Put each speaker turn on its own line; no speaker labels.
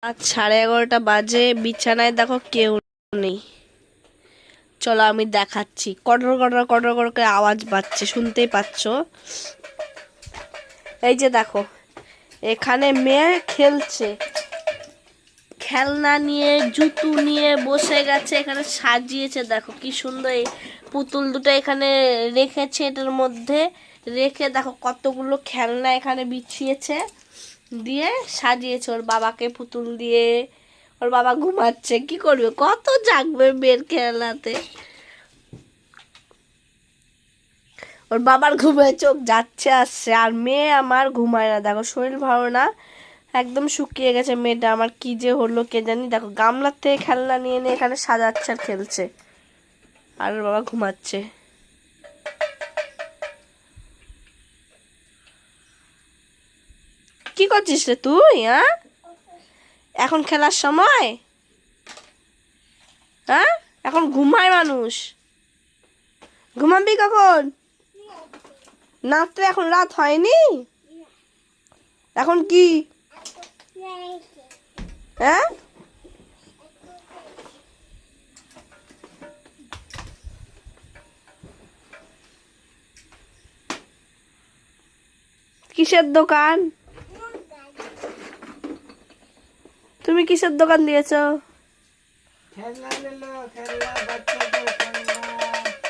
আজ 11:30 বাজে, বিছানায় দেখো কেউ নেই। চলো আমি দেখাচ্ছি। কটর কটর কটর কটর করে আওয়াজ পাচ্ছে, শুনতেই পাচ্ছ। এই যে দেখো, এখানে মেয়ে খেলছে, খেলনা নিয়ে জুতো নিয়ে বসে গেছে। এখানে সাজিয়েছে, দেখো কি সুন্দর। এই পুতুল দুটো এখানে রেখেছে, এটার মধ্যে রেখে দেখো কতগুলো খেলনা এখানে বিছিয়েছে, দিয়ে সাজিয়েছে ওর বাবাকে পুতুল দিয়ে। ওর বাবা ঘুমাচ্ছে, কি করবে, কত জাগবে মেয়ের খেলনাতে। ওর বাবার ঘুমে চোখ যাচ্ছে আসছে, আর মেয়ে আমার ঘুমায় না। দেখো শরীর ভালো না, একদম শুকিয়ে গেছে মেয়েটা আমার। কি যে হলো কে জানি। দেখো গামলার থেকে খেলনা নিয়ে নিয়ে এখানে সাজাচ্ছে আর খেলছে, আর ওর বাবা ঘুমাচ্ছে। কি করছিস রে তুই? হ্যাঁ, এখন খেলার সময়? হ্যাঁ, এখন ঘুমায় মানুষ, ঘুমাবি কখন? রাত্রে, এখন রাত হয়নি? এখন কি? হ্যাঁ, কিসের দোকান? তুমি কিসের দোকান দিয়েছো?
খেলনা নিলো, খেলনা বাচ্চাদের